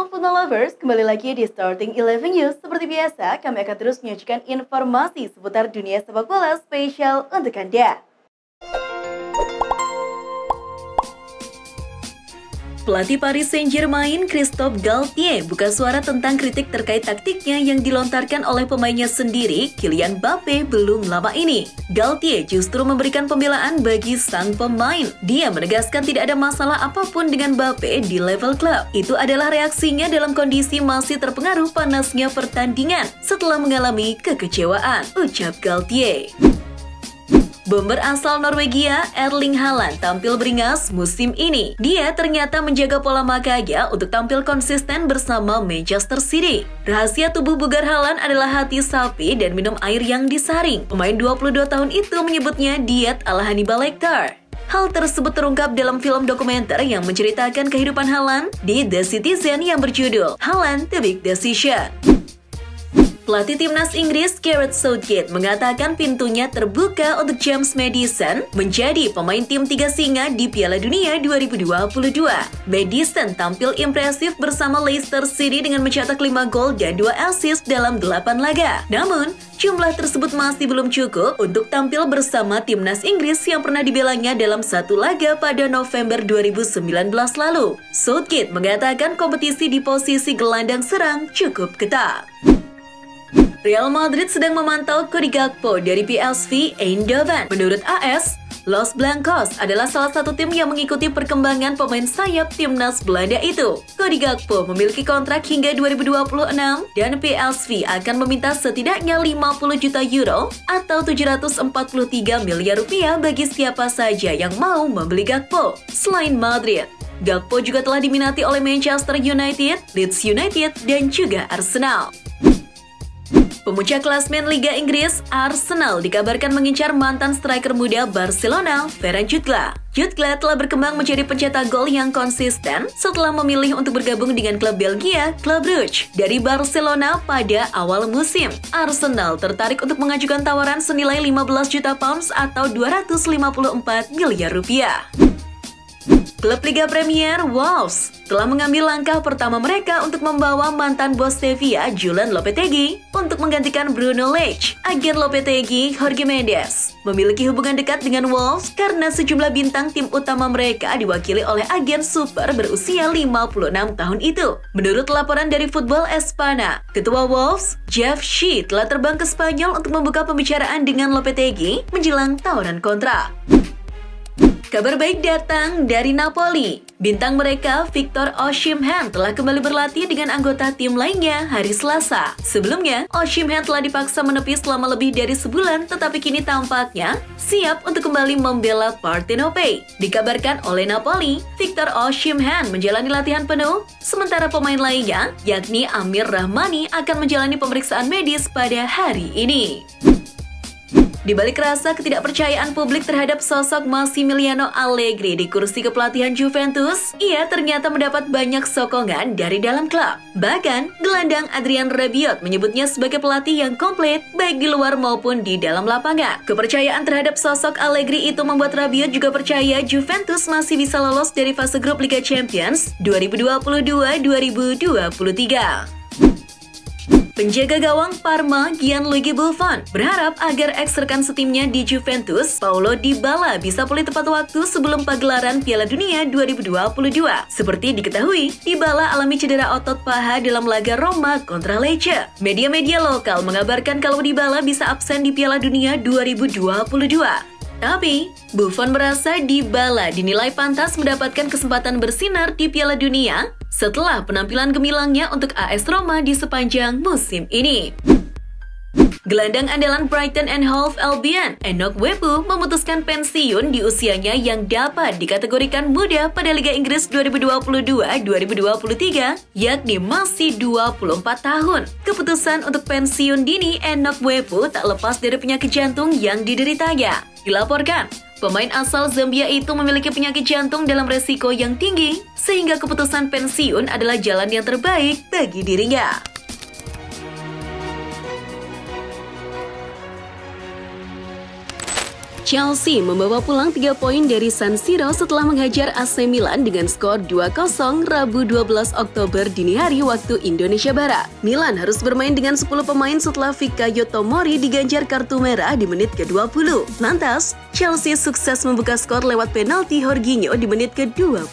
Halo football lovers, kembali lagi di Starting 11 News. Seperti biasa, kami akan terus menyajikan informasi seputar dunia sepak bola spesial untuk Anda. Pelatih Paris Saint-Germain, Christophe Galtier, buka suara tentang kritik terkait taktiknya yang dilontarkan oleh pemainnya sendiri, Kylian Mbappe, belum lama ini. Galtier justru memberikan pembelaan bagi sang pemain. Dia menegaskan tidak ada masalah apapun dengan Mbappe di level klub. Itu adalah reaksinya dalam kondisi masih terpengaruh panasnya pertandingan setelah mengalami kekecewaan, ucap Galtier. Bomber asal Norwegia, Erling Haaland, tampil beringas musim ini. Dia ternyata menjaga pola makanya untuk tampil konsisten bersama Manchester City. Rahasia tubuh bugar Haaland adalah hati sapi dan minum air yang disaring. Pemain 22 tahun itu menyebutnya diet ala Hannibal Lecter. Hal tersebut terungkap dalam film dokumenter yang menceritakan kehidupan Haaland di The Citizen yang berjudul Haaland The Big Decision. Pelatih timnas Inggris Gareth Southgate mengatakan pintunya terbuka untuk James Maddison menjadi pemain tim tiga singa di Piala Dunia 2022. Maddison tampil impresif bersama Leicester City dengan mencetak 5 gol dan 2 assist dalam 8 laga. Namun, jumlah tersebut masih belum cukup untuk tampil bersama timnas Inggris yang pernah dibelanya dalam satu laga pada November 2019 lalu. Southgate mengatakan kompetisi di posisi gelandang serang cukup ketat. Real Madrid sedang memantau Cody Gakpo dari PSV Eindhoven. Menurut AS, Los Blancos adalah salah satu tim yang mengikuti perkembangan pemain sayap timnas Belanda itu. Cody Gakpo memiliki kontrak hingga 2026 dan PSV akan meminta setidaknya 50 juta euro atau 743 miliar rupiah bagi siapa saja yang mau membeli Gakpo. Selain Madrid, Gakpo juga telah diminati oleh Manchester United, Leeds United, dan juga Arsenal. Pemuncak klasmen Liga Inggris, Arsenal dikabarkan mengincar mantan striker muda Barcelona, Ferran Jutgla. Jutgla telah berkembang menjadi pencetak gol yang konsisten setelah memilih untuk bergabung dengan klub Belgia, Club Brugge, dari Barcelona pada awal musim. Arsenal tertarik untuk mengajukan tawaran senilai 15 juta pounds atau 254 miliar rupiah. Klub Liga Premier, Wolves, telah mengambil langkah pertama mereka untuk membawa mantan bos Sevilla, Julen Lopetegui, untuk menggantikan Bruno Lage. Agen Lopetegui, Jorge Mendes, memiliki hubungan dekat dengan Wolves karena sejumlah bintang tim utama mereka diwakili oleh agen super berusia 56 tahun itu. Menurut laporan dari Football Espana, Ketua Wolves, Jeff Shee, telah terbang ke Spanyol untuk membuka pembicaraan dengan Lopetegui menjelang tawaran kontrak. Kabar baik datang dari Napoli. Bintang mereka, Victor Osimhen, telah kembali berlatih dengan anggota tim lainnya hari Selasa. Sebelumnya, Osimhen telah dipaksa menepi selama lebih dari sebulan, tetapi kini tampaknya siap untuk kembali membela Partenope. Dikabarkan oleh Napoli, Victor Osimhen menjalani latihan penuh, sementara pemain lainnya, yakni Amir Rahmani, akan menjalani pemeriksaan medis pada hari ini. Di balik rasa ketidakpercayaan publik terhadap sosok Massimiliano Allegri di kursi kepelatihan Juventus, ia ternyata mendapat banyak sokongan dari dalam klub. Bahkan, gelandang Adrian Rabiot menyebutnya sebagai pelatih yang komplit, baik di luar maupun di dalam lapangan. Kepercayaan terhadap sosok Allegri itu membuat Rabiot juga percaya Juventus masih bisa lolos dari fase grup Liga Champions 2022-2023. Penjaga gawang Parma, Gianluigi Buffon, berharap agar ex-rekan setimnya di Juventus, Paulo Dybala, bisa pulih tepat waktu sebelum pagelaran Piala Dunia 2022. Seperti diketahui, Dybala alami cedera otot paha dalam laga Roma kontra Lecce. Media-media lokal mengabarkan kalau Dybala bisa absen di Piala Dunia 2022. Tapi, Buffon merasa Dybala dinilai pantas mendapatkan kesempatan bersinar di Piala Dunia setelah penampilan gemilangnya untuk AS Roma di sepanjang musim ini. Gelandang andalan Brighton and Hove Albion, Enoch Webu, memutuskan pensiun di usianya yang dapat dikategorikan muda pada Liga Inggris 2022-2023, yakni masih 24 tahun. Keputusan untuk pensiun dini Enoch Webu tak lepas dari penyakit jantung yang dideritanya. Dilaporkan, pemain asal Zambia itu memiliki penyakit jantung dalam resiko yang tinggi, sehingga keputusan pensiun adalah jalan yang terbaik bagi dirinya. Chelsea membawa pulang 3 poin dari San Siro setelah menghajar AC Milan dengan skor 2-0 Rabu 12 Oktober dini hari waktu Indonesia Barat. Milan harus bermain dengan 10 pemain setelah Fikayo Tomori diganjar kartu merah di menit ke-20. Lantas, Chelsea sukses membuka skor lewat penalti Jorginho di menit ke-21.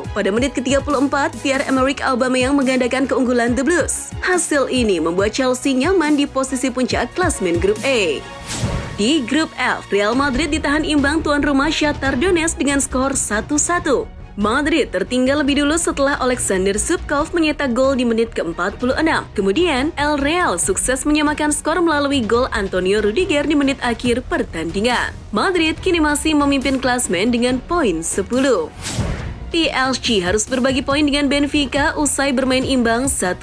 Pada menit ke-34, Pierre-Emerick Aubameyang menggandakan keunggulan The Blues. Hasil ini membuat Chelsea nyaman di posisi puncak klasmen grup A. Di grup F, Real Madrid ditahan imbang tuan rumah Shakhtar Donetsk dengan skor 1-1. Madrid tertinggal lebih dulu setelah Alexander Zubkov menyetak gol di menit ke-46. Kemudian, El Real sukses menyamakan skor melalui gol Antonio Rudiger di menit akhir pertandingan. Madrid kini masih memimpin klasmen dengan poin 10. PSG harus berbagi poin dengan Benfica usai bermain imbang 1-1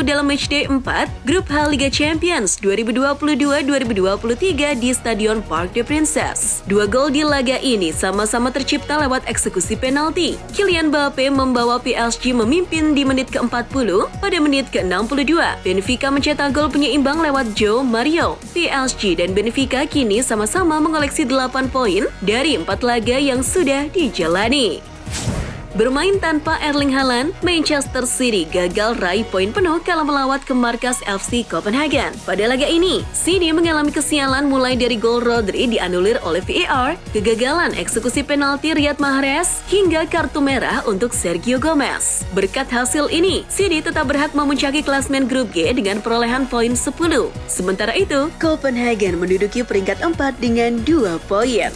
dalam matchday 4 Grup H Liga Champions 2022-2023 di Stadion Parc des Princes. 2 gol di laga ini sama-sama tercipta lewat eksekusi penalti. Kylian Mbappe membawa PSG memimpin di menit ke-40. Pada menit ke-62, Benfica mencetak gol penyeimbang lewat Joe Mario. PSG dan Benfica kini sama-sama mengoleksi 8 poin dari 4 laga yang sudah dijalani. Bermain tanpa Erling Haaland, Manchester City gagal raih poin penuh kalau melawat ke markas FC Copenhagen. Pada laga ini, City mengalami kesialan mulai dari gol Rodri dianulir oleh VAR, kegagalan eksekusi penalti Riyad Mahrez, hingga kartu merah untuk Sergio Gomez. Berkat hasil ini, City tetap berhak memuncaki klasmen grup G dengan perolehan poin 10. Sementara itu, Copenhagen menduduki peringkat 4 dengan 2 poin.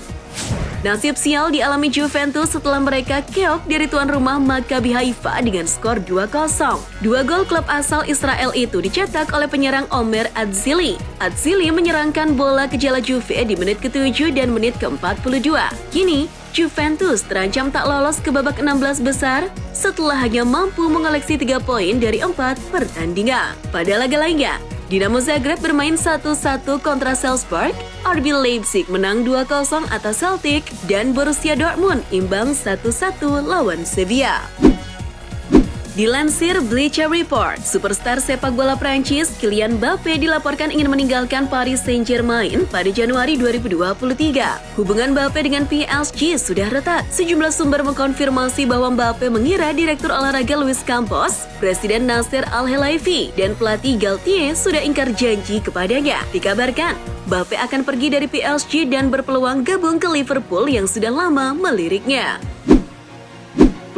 Nasib sial dialami Juventus setelah mereka keok dari tuan rumah Maccabi Haifa dengan skor 2-0. 2 gol klub asal Israel itu dicetak oleh penyerang Omer Atzili. Atzili menyerangkan bola ke jala Juve di menit ke-7 dan menit ke-42. Kini, Juventus terancam tak lolos ke babak 16 besar setelah hanya mampu mengoleksi 3 poin dari 4 pertandingan. Pada laga lainnya, Dinamo Zagreb bermain 1-1 kontra Salzburg, RB Leipzig menang 2-0 atas Celtic, dan Borussia Dortmund imbang 1-1 lawan Sevilla. Dilansir Bleacher Report, superstar sepak bola Prancis Kylian Mbappe dilaporkan ingin meninggalkan Paris Saint-Germain pada Januari 2023. Hubungan Mbappe dengan PSG sudah retak. Sejumlah sumber mengkonfirmasi bahwa Mbappe mengira Direktur Olahraga Luis Campos, Presiden Nasser Al-Khelaifi, dan pelatih Galtier sudah ingkar janji kepadanya. Dikabarkan, Mbappe akan pergi dari PSG dan berpeluang gabung ke Liverpool yang sudah lama meliriknya.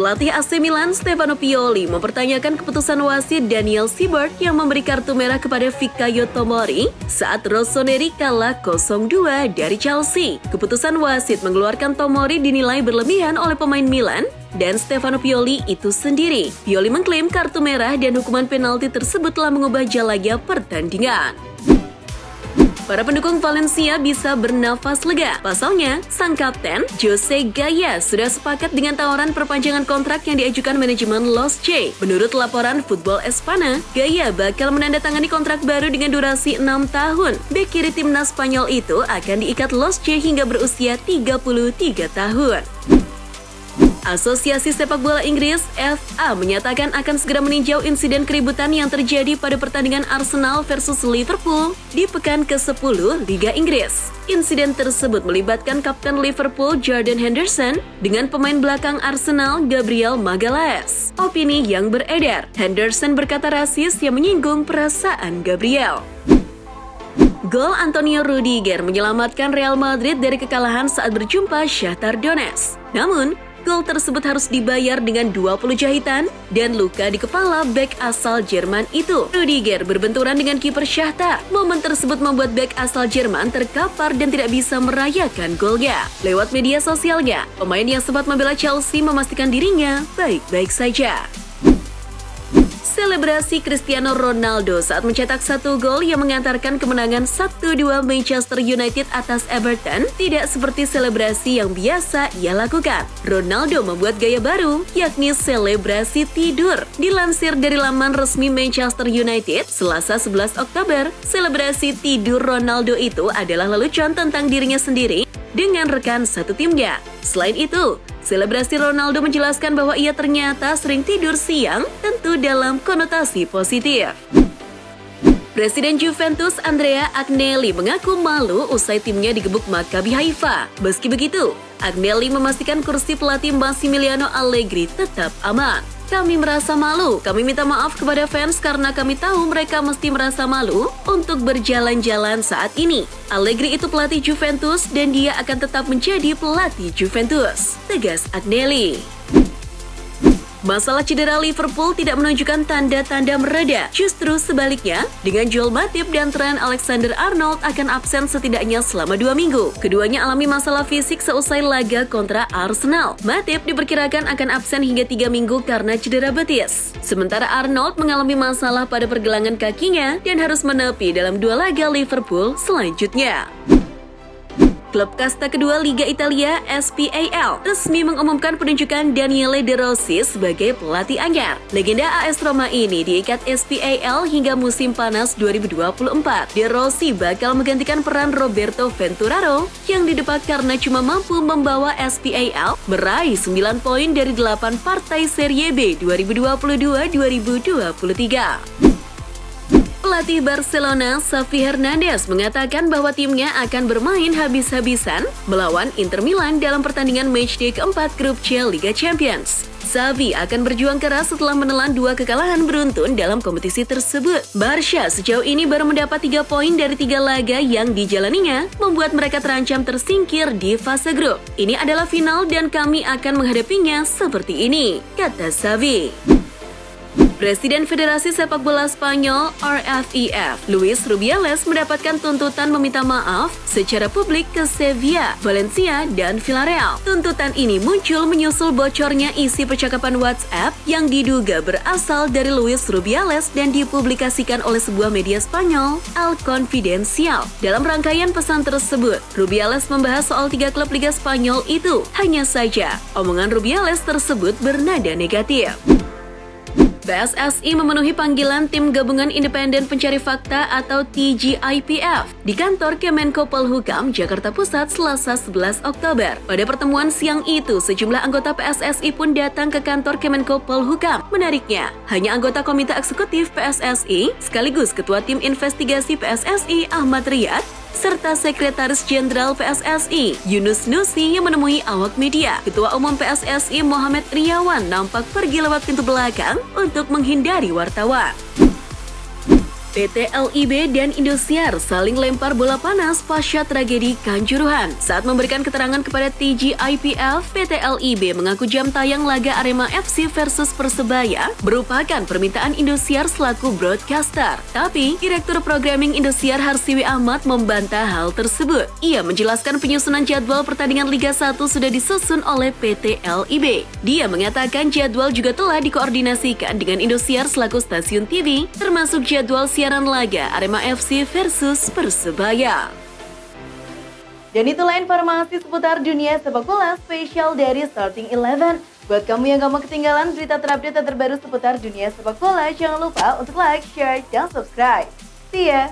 Pelatih AC Milan Stefano Pioli mempertanyakan keputusan wasit Daniel Siebert yang memberi kartu merah kepada Fikayo Tomori saat Rossoneri kalah 0-2 dari Chelsea. Keputusan wasit mengeluarkan Tomori dinilai berlebihan oleh pemain Milan dan Stefano Pioli itu sendiri. Pioli mengklaim kartu merah dan hukuman penalti tersebut telah mengubah jalannya pertandingan. Para pendukung Valencia bisa bernafas lega. Pasalnya, sang kapten, Jose Gaya, sudah sepakat dengan tawaran perpanjangan kontrak yang diajukan manajemen Los Che. Menurut laporan Football Espana, Gaya bakal menandatangani kontrak baru dengan durasi 6 tahun. Bek kiri timnas Spanyol itu akan diikat Los Che hingga berusia 33 tahun. Asosiasi Sepak Bola Inggris FA menyatakan akan segera meninjau insiden keributan yang terjadi pada pertandingan Arsenal versus Liverpool di pekan ke-10 Liga Inggris. Insiden tersebut melibatkan kapten Liverpool Jordan Henderson dengan pemain belakang Arsenal Gabriel Magalhaes. Opini yang beredar, Henderson berkata rasis yang menyinggung perasaan Gabriel. Gol Antonio Rudiger menyelamatkan Real Madrid dari kekalahan saat berjumpa Shakhtar Donetsk. Namun, gol tersebut harus dibayar dengan 20 jahitan dan luka di kepala bek asal Jerman itu. Rudiger berbenturan dengan kiper Shakhtar. Momen tersebut membuat bek asal Jerman terkapar dan tidak bisa merayakan golnya. Lewat media sosialnya, pemain yang sempat membela Chelsea memastikan dirinya baik-baik saja. Selebrasi Cristiano Ronaldo saat mencetak 1 gol yang mengantarkan kemenangan 1-2 Manchester United atas Everton tidak seperti selebrasi yang biasa ia lakukan. Ronaldo membuat gaya baru, yakni selebrasi tidur. Dilansir dari laman resmi Manchester United, Selasa 11 Oktober, selebrasi tidur Ronaldo itu adalah lelucon tentang dirinya sendiri dengan rekan satu timnya. Selain itu, selebrasi Ronaldo menjelaskan bahwa ia ternyata sering tidur siang, tentu dalam konotasi positif. Presiden Juventus Andrea Agnelli mengaku malu usai timnya digebuk Maccabi Haifa. Meski begitu, Agnelli memastikan kursi pelatih Massimiliano Allegri tetap aman. Kami merasa malu, kami minta maaf kepada fans karena kami tahu mereka mesti merasa malu untuk berjalan-jalan saat ini. Allegri itu pelatih Juventus dan dia akan tetap menjadi pelatih Juventus, tegas Agnelli. Masalah cedera Liverpool tidak menunjukkan tanda-tanda mereda. Justru sebaliknya, dengan Joel Matip dan Trent Alexander-Arnold akan absen setidaknya selama 2 minggu. Keduanya alami masalah fisik seusai laga kontra Arsenal. Matip diperkirakan akan absen hingga 3 minggu karena cedera betis. Sementara Arnold mengalami masalah pada pergelangan kakinya dan harus menepi dalam 2 laga Liverpool selanjutnya. Klub kasta kedua Liga Italia SPAL resmi mengumumkan penunjukan Daniele De Rossi sebagai pelatih anyar. Legenda AS Roma ini diikat SPAL hingga musim panas 2024. De Rossi bakal menggantikan peran Roberto Venturaro yang didepak karena cuma mampu membawa SPAL meraih 9 poin dari 8 partai Serie B 2022-2023. Pelatih Barcelona, Xavi Hernandez, mengatakan bahwa timnya akan bermain habis-habisan melawan Inter Milan dalam pertandingan matchday keempat grup C Liga Champions. Xavi akan berjuang keras setelah menelan 2 kekalahan beruntun dalam kompetisi tersebut. Barca sejauh ini baru mendapat 3 poin dari 3 laga yang dijalaninya, membuat mereka terancam tersingkir di fase grup. Ini adalah final dan kami akan menghadapinya seperti ini, kata Xavi. Presiden Federasi Sepak Bola Spanyol RFEF, Luis Rubiales, mendapatkan tuntutan meminta maaf secara publik ke Sevilla, Valencia, dan Villarreal. Tuntutan ini muncul menyusul bocornya isi percakapan WhatsApp yang diduga berasal dari Luis Rubiales dan dipublikasikan oleh sebuah media Spanyol, El Confidencial. Dalam rangkaian pesan tersebut, Rubiales membahas soal 3 klub Liga Spanyol itu. Hanya saja, omongan Rubiales tersebut bernada negatif. PSSI memenuhi panggilan Tim Gabungan Independen Pencari Fakta atau TGIPF di kantor Kemenko Polhukam, Jakarta Pusat, Selasa 11 Oktober. Pada pertemuan siang itu, sejumlah anggota PSSI pun datang ke kantor Kemenko Polhukam. Menariknya, hanya anggota Komite Eksekutif PSSI, sekaligus Ketua Tim Investigasi PSSI Ahmad Riyad, serta Sekretaris Jenderal PSSI Yunus Nusi yang menemui awak media. Ketua Umum PSSI Mohamed Riawan nampak pergi lewat pintu belakang untuk menghindari wartawan. PT LIB dan Indosiar saling lempar bola panas pasca tragedi Kanjuruhan. Saat memberikan keterangan kepada TGIPF, PT LIB mengaku jam tayang laga Arema FC versus Persebaya merupakan permintaan Indosiar selaku broadcaster. Tapi, Direktur Programming Indosiar Harsiwi Ahmad membantah hal tersebut. Ia menjelaskan penyusunan jadwal pertandingan Liga 1 sudah disusun oleh PT LIB. Dia mengatakan jadwal juga telah dikoordinasikan dengan Indosiar selaku stasiun TV, termasuk jadwal siaran laga Arema FC versus Persebaya. Dan itulah informasi seputar dunia sepak bola spesial dari Starting 11. Buat kamu yang gak mau ketinggalan berita terupdate dan terbaru seputar dunia sepak bola, jangan lupa untuk like, share, dan subscribe. See ya!